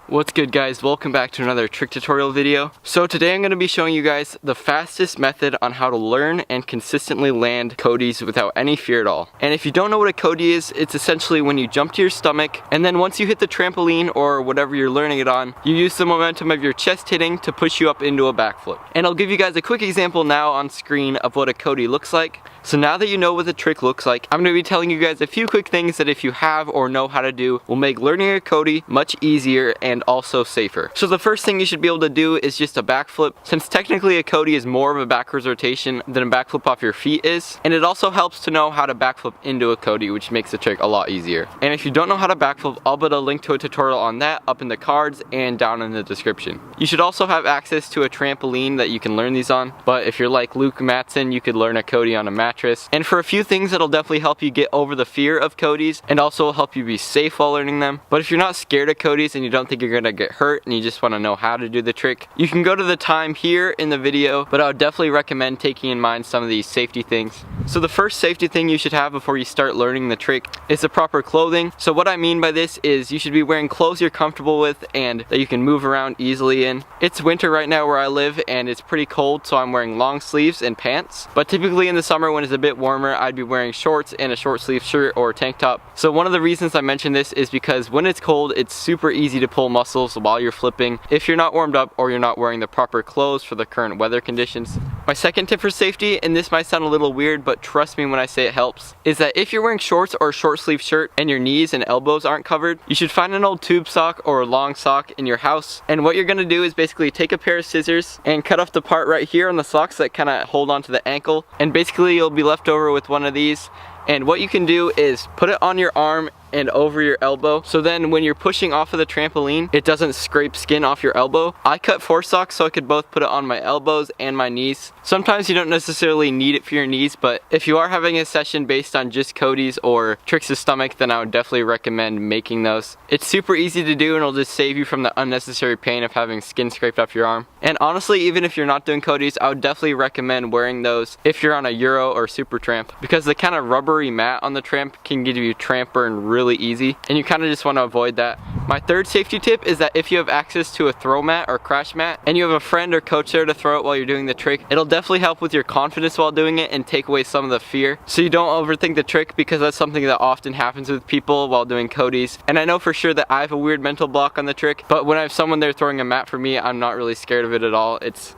What's good, guys? Welcome back to another trick tutorial video. So today I'm going to be showing you guys the fastest method on how to learn and consistently land Codys without any fear at all. And if you don't know what a Cody is, it's essentially when you jump to your stomach, and then once you hit the trampoline or whatever you're learning it on, you use the momentum of your chest hitting to push you up into a backflip. And I'll give you guys a quick example now on screen of what a Cody looks like. So now that you know what the trick looks like, I'm going to be telling you guys a few quick things that if you have or know how to do will make learning a Cody much easier and also safer. So the first thing you should be able to do is just a backflip, since technically a Cody is more of a backwards rotation than a backflip off your feet is. And it also helps to know how to backflip into a Cody, which makes the trick a lot easier. And if you don't know how to backflip, I'll put a link to a tutorial on that up in the cards and down in the description. You should also have access to a trampoline that you can learn these on, but if you're like Luke Matson, you could learn a Cody on a mattress. And for a few things, that'll definitely help you get over the fear of Codys and also help you be safe while learning them. But if you're not scared of Codys and you don't think you're gonna get hurt and you just want to know how to do the trick, you can go to the time here in the video, but I would definitely recommend taking in mind some of these safety things. So the first safety thing you should have before you start learning the trick is the proper clothing. So what I mean by this is you should be wearing clothes you're comfortable with and that you can move around easily in. It's winter right now where I live and it's pretty cold, so I'm wearing long sleeves and pants. But typically in the summer when it's a bit warmer, I'd be wearing shorts and a short sleeve shirt or tank top. So one of the reasons I mention this is because when it's cold, it's super easy to pull muscles while you're flipping if you're not warmed up or you're not wearing the proper clothes for the current weather conditions. My second tip for safety, and this might sound a little weird, but trust me when I say it helps, is that if you're wearing shorts or a short sleeve shirt and your knees and elbows aren't covered, you should find an old tube sock or a long sock in your house. And what you're gonna do is basically take a pair of scissors and cut off the part right here on the socks that kind of hold onto the ankle. And basically you'll be left over with one of these. And what you can do is put it on your arm and over your elbow, so then when you're pushing off of the trampoline, it doesn't scrape skin off your elbow. I cut 4 socks so I could both put it on my elbows and my knees. Sometimes you don't necessarily need it for your knees, but if you are having a session based on just Codys or tricks of stomach, then I would definitely recommend making those. It's super easy to do and it'll just save you from the unnecessary pain of having skin scraped off your arm. And honestly, even if you're not doing Codys, I would definitely recommend wearing those if you're on a Euro or Super Tramp, because the kind of rubbery mat on the tramp can give you tramp burn really easy, and you kind of just want to avoid that. My third safety tip is that if you have access to a throw mat or crash mat and you have a friend or coach there to throw it while you're doing the trick, it'll definitely help with your confidence while doing it and take away some of the fear, so you don't overthink the trick, because that's something that often happens with people while doing Codys. And I know for sure that I have a weird mental block on the trick, but when I have someone there throwing a mat for me, I'm not really scared of it at all. It's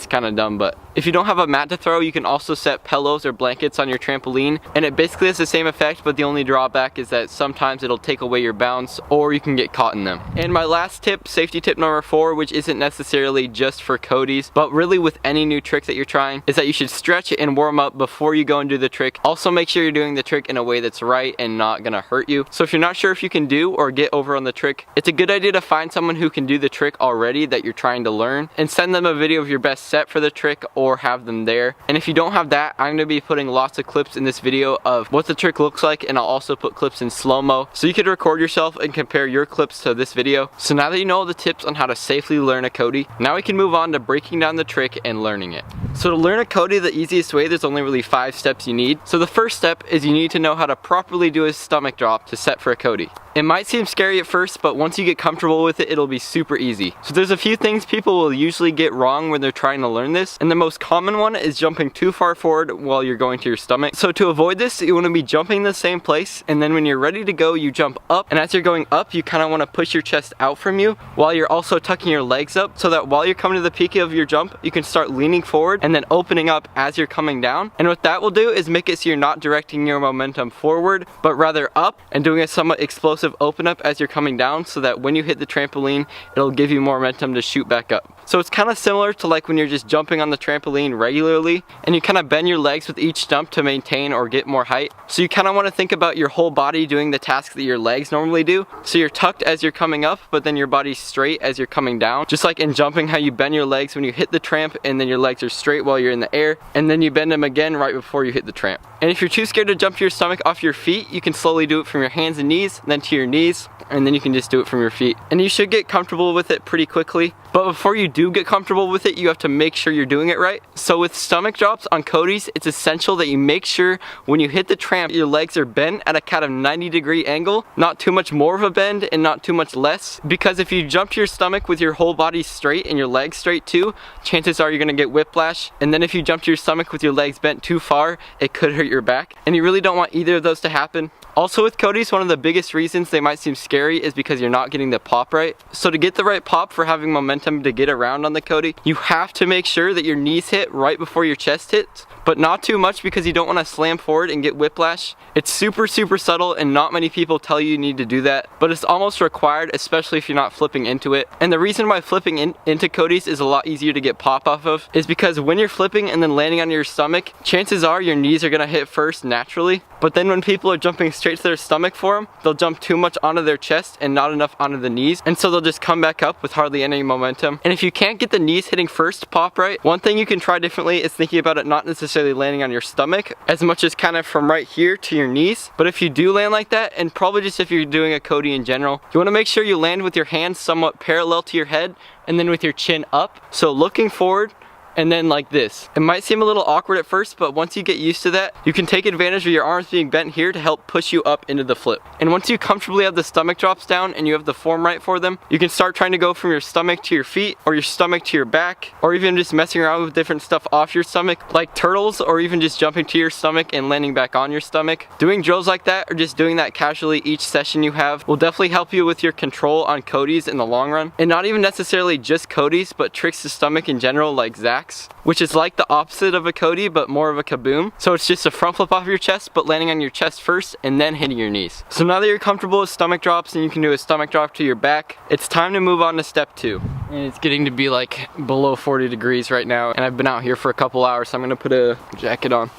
kind of dumb. But if you don't have a mat to throw, you can also set pillows or blankets on your trampoline, and it basically has the same effect, but the only drawback is that sometimes it'll take away your bounce or you can get caught in them. And my last tip, safety tip number 4, which isn't necessarily just for Codys, but really with any new trick that you're trying, is that you should stretch and warm up before you go and do the trick. Also make sure you're doing the trick in a way that's right and not gonna hurt you. So if you're not sure if you can do or get over on the trick, it's a good idea to find someone who can do the trick already that you're trying to learn and send them a video of your best set for the trick or have them there. And if you don't have that, I'm going to be putting lots of clips in this video of what the trick looks like, and I'll also put clips in slow-mo so you could record yourself and compare your clips to this video. So now that you know all the tips on how to safely learn a Cody, now we can move on to breaking down the trick and learning it. So to learn a Cody the easiest way, there's only really 5 steps you need. So the first step is you need to know how to properly do a stomach drop to set for a Cody. It might seem scary at first, but once you get comfortable with it, it'll be super easy. So there's a few things people will usually get wrong when they're trying to learn this, and the most common one is jumping too far forward while you're going to your stomach. So to avoid this, you want to be jumping in the same place, and then when you're ready to go, you jump up, and as you're going up, you kind of want to push your chest out from you while you're also tucking your legs up, so that while you're coming to the peak of your jump, you can start leaning forward and then opening up as you're coming down. And what that will do is make it so you're not directing your momentum forward, but rather up, and doing a somewhat explosive open up as you're coming down, so that when you hit the trampoline, it'll give you more momentum to shoot back up. So it's kind of similar to like when you're just jumping on the trampoline regularly and you kind of bend your legs with each jump to maintain or get more height. So you kind of want to think about your whole body doing the task that your legs normally do. So you're tucked as you're coming up, but then your body's straight as you're coming down. Just like in jumping, how you bend your legs when you hit the tramp, and then your legs are straight while you're in the air, and then you bend them again right before you hit the tramp. And if you're too scared to jump your stomach off your feet, you can slowly do it from your hands and knees, then to your knees, and then you can just do it from your feet. And you should get comfortable with it pretty quickly. But before you do get comfortable with it, you have to make sure you're doing it right. So with stomach drops on Codys, it's essential that you make sure when you hit the tramp, your legs are bent at a kind of 90-degree angle, not too much more of a bend and not too much less, because if you jump to your stomach with your whole body straight and your legs straight too, chances are you're gonna get whiplash. And then if you jump to your stomach with your legs bent too far, it could hurt your back, and you really don't want either of those to happen. Also with Codys, one of the biggest reasons they might seem scary is because you're not getting the pop right. So to get the right pop for having momentum to get around on the Cody, you have to make sure that your knees hit right before your chest hits, but not too much because you don't want to slam forward and get whiplash. It's super subtle and not many people tell you need to do that, but it's almost required, especially if you're not flipping into it. And the reason why flipping into Codys is a lot easier to get pop off of is because when you're flipping and then landing on your stomach, chances are your knees are going to hit first naturally, but then when people are jumping straight to their stomach for them, they'll jump too much onto their chest and not enough onto the knees, and so they'll just come back up with hardly any momentum. And if you can't get the knees hitting first to pop right, one thing you can try differently is thinking about it not necessarily landing on your stomach as much as kind of from right here to your knees. But if you do land like that, and probably just if you're doing a Cody in general, you want to make sure you land with your hands somewhat parallel to your head and then with your chin up, so looking forward and then like this. It might seem a little awkward at first, but once you get used to that, you can take advantage of your arms being bent here to help push you up into the flip. And once you comfortably have the stomach drops down and you have the form right for them, you can start trying to go from your stomach to your feet, or your stomach to your back, or even just messing around with different stuff off your stomach, like turtles, or even just jumping to your stomach and landing back on your stomach. Doing drills like that, or just doing that casually each session you have, will definitely help you with your control on Codys in the long run. And not even necessarily just Codys, but tricks to stomach in general, like Zach's, which is like the opposite of a Cody, but more of a kaboom. So it's just a front flip off your chest, but landing on your chest first and then hitting your knees. So now that you're comfortable with stomach drops and you can do a stomach drop to your back, it's time to move on to step 2. And it's getting to be like below 40 degrees right now, and I've been out here for a couple hours, so I'm gonna put a jacket on.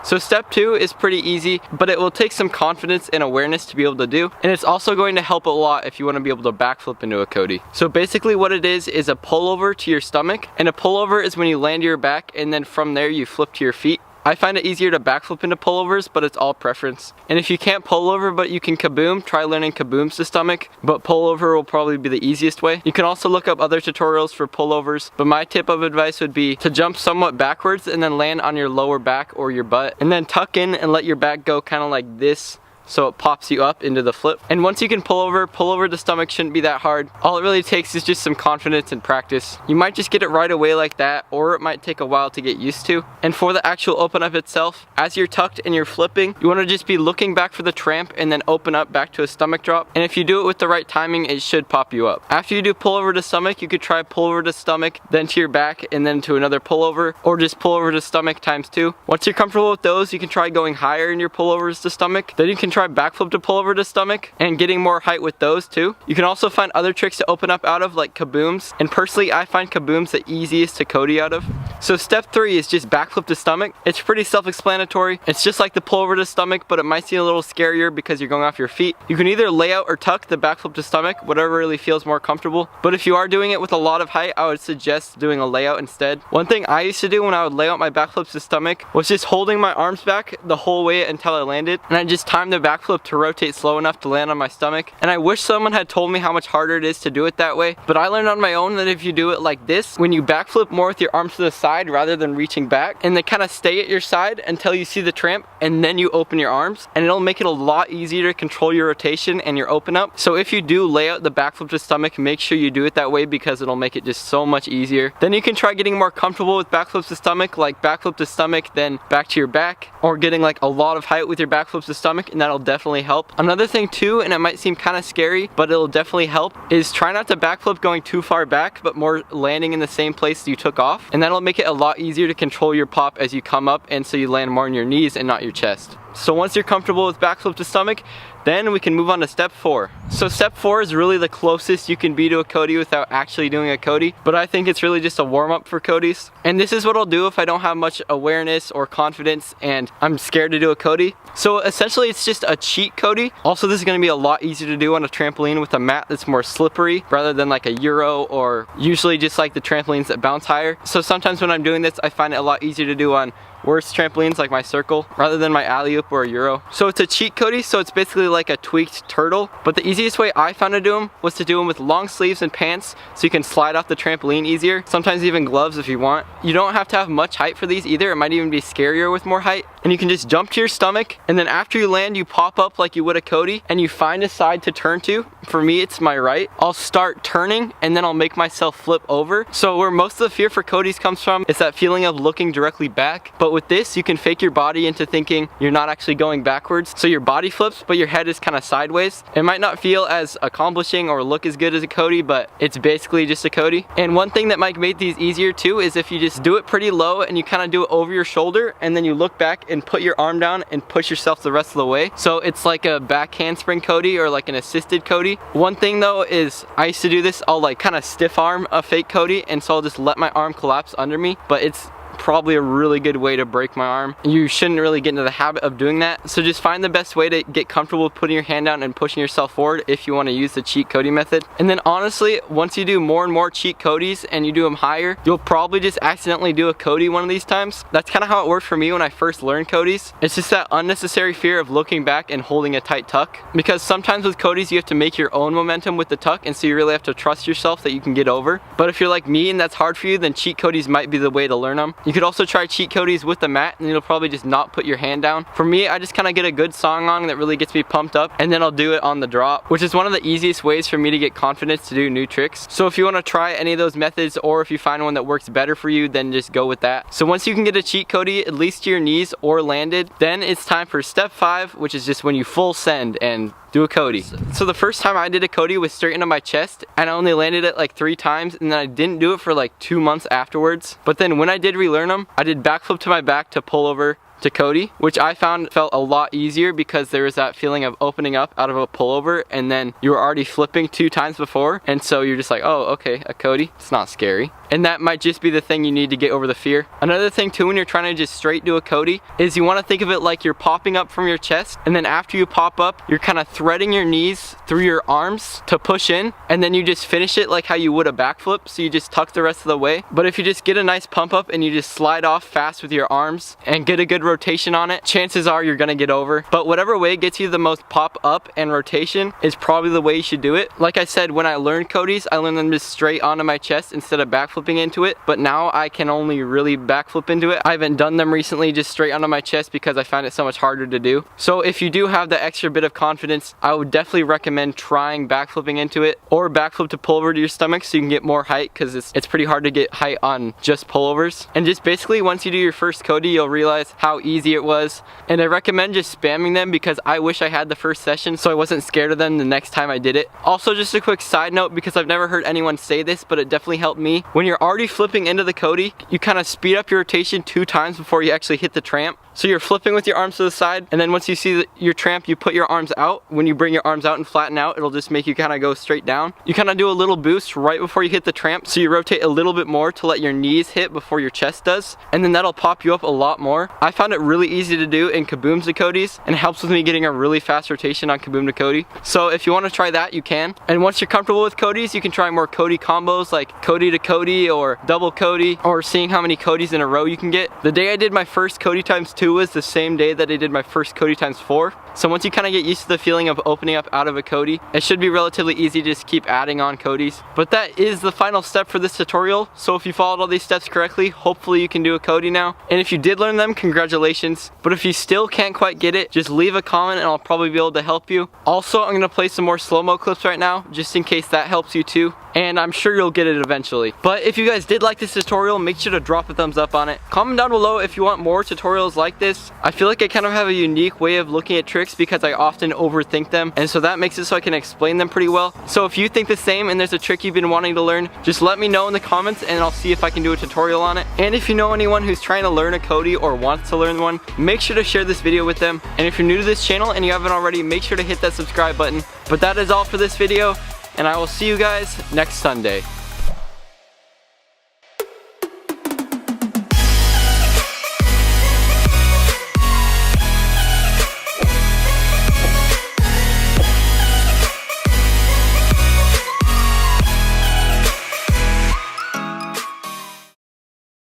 So step 2 is pretty easy, but it will take some confidence and awareness to be able to do, and it's also going to help a lot if you want to be able to backflip into a Cody. So basically what it is a pullover to your stomach, and a pullover is when you land your back and then from there you flip to your feet. I find it easier to backflip into pullovers, but it's all preference. And if you can't pullover but you can kaboom, try learning kabooms to stomach, but pullover will probably be the easiest way. You can also look up other tutorials for pullovers, but my tip of advice would be to jump somewhat backwards and then land on your lower back or your butt, and then tuck in and let your back go kind of like this, so it pops you up into the flip. And once you can pull over the stomach shouldn't be that hard. All it really takes is just some confidence and practice. You might just get it right away like that, or it might take a while to get used to. And for the actual open up itself, as you're tucked and you're flipping, you want to just be looking back for the tramp and then open up back to a stomach drop. And if you do it with the right timing, it should pop you up. After you do pull over to stomach, you could try pull over to stomach, then to your back, and then to another pullover, or just pull over to stomach times 2. Once you're comfortable with those, you can try going higher in your pullovers to stomach. Then you can try backflip to pull over to stomach and getting more height with those too. You can also find other tricks to open up out of, like kabooms, and personally I find kabooms the easiest to Cody out of. So step 3 is just backflip to stomach. It's pretty self-explanatory. It's just like the pull over to stomach, but it might seem a little scarier because you're going off your feet. You can either lay out or tuck the backflip to stomach, whatever really feels more comfortable. But if you are doing it with a lot of height, I would suggest doing a layout instead. One thing I used to do when I would lay out my backflips to stomach was just holding my arms back the whole way until I landed, and I just timed the backflip to rotate slow enough to land on my stomach. And I wish someone had told me how much harder it is to do it that way, but I learned on my own that if you do it like this, when you backflip more with your arms to the side rather than reaching back, and they kind of stay at your side until you see the tramp, and then you open your arms, and it'll make it a lot easier to control your rotation and your open up. So if you do lay out the backflip to stomach, make sure you do it that way because it'll make it just so much easier. Then you can try getting more comfortable with backflips to stomach, like backflip to stomach then back to your back, or getting like a lot of height with your backflips to stomach, and that'll definitely help. Another thing too, and it might seem kind of scary, but it'll definitely help, is try not to backflip going too far back, but more landing in the same place you took off, and that'll make it a lot easier to control your pop as you come up, and so you land more on your knees and not your chest. So once you're comfortable with backflip to stomach, then we can move on to step 4. So step 4 is really the closest you can be to a Cody without actually doing a Cody, but I think it's really just a warm-up for Codys. And this is what I'll do if I don't have much awareness or confidence and I'm scared to do a Cody. So essentially it's just a cheat Cody. Also, this is going to be a lot easier to do on a trampoline with a mat that's more slippery rather than like a Euro, or usually just like the trampolines that bounce higher. So sometimes when I'm doing this, I find it a lot easier to do on worse trampolines like my circle rather than my alley-oop or a Euro. So it's a cheat Cody, so it's basically like a tweaked turtle, but the easiest way I found to do them was to do them with long sleeves and pants so you can slide off the trampoline easier, sometimes even gloves if you want. You don't have to have much height for these either, it might even be scarier with more height. And you can just jump to your stomach, and then after you land you pop up like you would a Cody, and you find a side to turn to. For me it's my right. I'll start turning and then I'll make myself flip over. So where most of the fear for Codys comes from is that feeling of looking directly back, but with this you can fake your body into thinking you're not actually going backwards. So your body flips but your head is kind of sideways. It might not feel as accomplishing or look as good as a Cody, but it's basically just a Cody. And one thing that might make these easier too is if you just do it pretty low and you kind of do it over your shoulder and then you look back and put your arm down and push yourself the rest of the way. So it's like a back handspring Cody or like an assisted Cody. One thing though is I used to do this, I'll like kind of stiff arm a fake Cody, and so I'll just let my arm collapse under me, but it's probably a really good way to break my arm. You shouldn't really get into the habit of doing that, so just find the best way to get comfortable with putting your hand down and pushing yourself forward if you want to use the cheat Cody method. And then honestly, once you do more and more cheat Codys and you do them higher, you'll probably just accidentally do a Cody one of these times. That's kind of how it worked for me when I first learned Codys. It's just that unnecessary fear of looking back and holding a tight tuck, because sometimes with Codys you have to make your own momentum with the tuck, and so you really have to trust yourself that you can get over. But if you're like me and that's hard for you, then cheat Codys might be the way to learn them. You could also try cheat Codys with the mat, and you'll probably just not put your hand down. For me, I just kind of get a good song on that really gets me pumped up, and then I'll do it on the drop, which is one of the easiest ways for me to get confidence to do new tricks. So if you want to try any of those methods, or if you find one that works better for you, then just go with that. So once you can get a cheat Cody at least to your knees or landed, then it's time for step 5, which is just when you full send and do a Cody. So the first time I did a Cody was straight into my chest, and I only landed it like 3 times, and then I didn't do it for like 2 months afterwards. But then when I did relearn them, I did backflip to my back to pull over to Cody, which I found felt a lot easier because there was that feeling of opening up out of a pullover, and then you were already flipping 2 times before, and so you're just like, oh, okay, a Cody, it's not scary. And that might just be the thing you need to get over the fear. Another thing too when you're trying to just straight do a Cody is you want to think of it like you're popping up from your chest, and then after you pop up, you're kind of threading your knees through your arms to push in, and then you just finish it like how you would a backflip, so you just tuck the rest of the way. But if you just get a nice pump up and you just slide off fast with your arms and get a good rotation on it, chances are you're gonna get over. But whatever way gets you the most pop up and rotation is probably the way you should do it. Like I said, when I learned Codys, I learned them just straight onto my chest instead of backflipping into it, but now I can only really backflip into it. I haven't done them recently just straight onto my chest because I find it so much harder to do. So if you do have the extra bit of confidence, I would definitely recommend trying backflipping into it, or backflip to pull over to your stomach so you can get more height, because it's pretty hard to get height on just pullovers. And just basically once you do your first Cody, you'll realize how easy it was, and I recommend just spamming them because I wish I had the first session so I wasn't scared of them the next time I did it. Also, just a quick side note, because I've never heard anyone say this, but it definitely helped me. When you're already flipping into the Cody, you kind of speed up your rotation 2 times before you actually hit the tramp. So you're flipping with your arms to the side, and then once you see your tramp, you put your arms out. When you bring your arms out and flatten out, it'll just make you kind of go straight down. You kind of do a little boost right before you hit the tramp, so you rotate a little bit more to let your knees hit before your chest does, and then that'll pop you up a lot more. I found it really easy to do in Kaboom to Codys, and it helps with me getting a really fast rotation on Kaboom to Cody. So if you want to try that, you can. And once you're comfortable with Codys, you can try more Cody combos like Cody to Cody or double Cody, or seeing how many Codys in a row you can get. The day I did my first Cody times 2 was the same day that I did my first Cody times 4. So once you kind of get used to the feeling of opening up out of a Cody, it should be relatively easy to just keep adding on Codys. But that is the final step for this tutorial. So if you followed all these steps correctly, hopefully you can do a Cody now. And if you did learn them, congratulations. But if you still can't quite get it, just leave a comment and I'll probably be able to help you. Also, I'm gonna play some more slow-mo clips right now, just in case that helps you too. And I'm sure you'll get it eventually. But if you guys did like this tutorial, make sure to drop a thumbs up on it. Comment down below if you want more tutorials like this. I feel like I kind of have a unique way of looking at tricks because I often overthink them, and so that makes it so I can explain them pretty well. So if you think the same and there's a trick you've been wanting to learn, just let me know in the comments and I'll see if I can do a tutorial on it. And if you know anyone who's trying to learn a Cody or wants to learn one, make sure to share this video with them. And if you're new to this channel and you haven't already, make sure to hit that subscribe button. But that is all for this video, and I will see you guys next Sunday.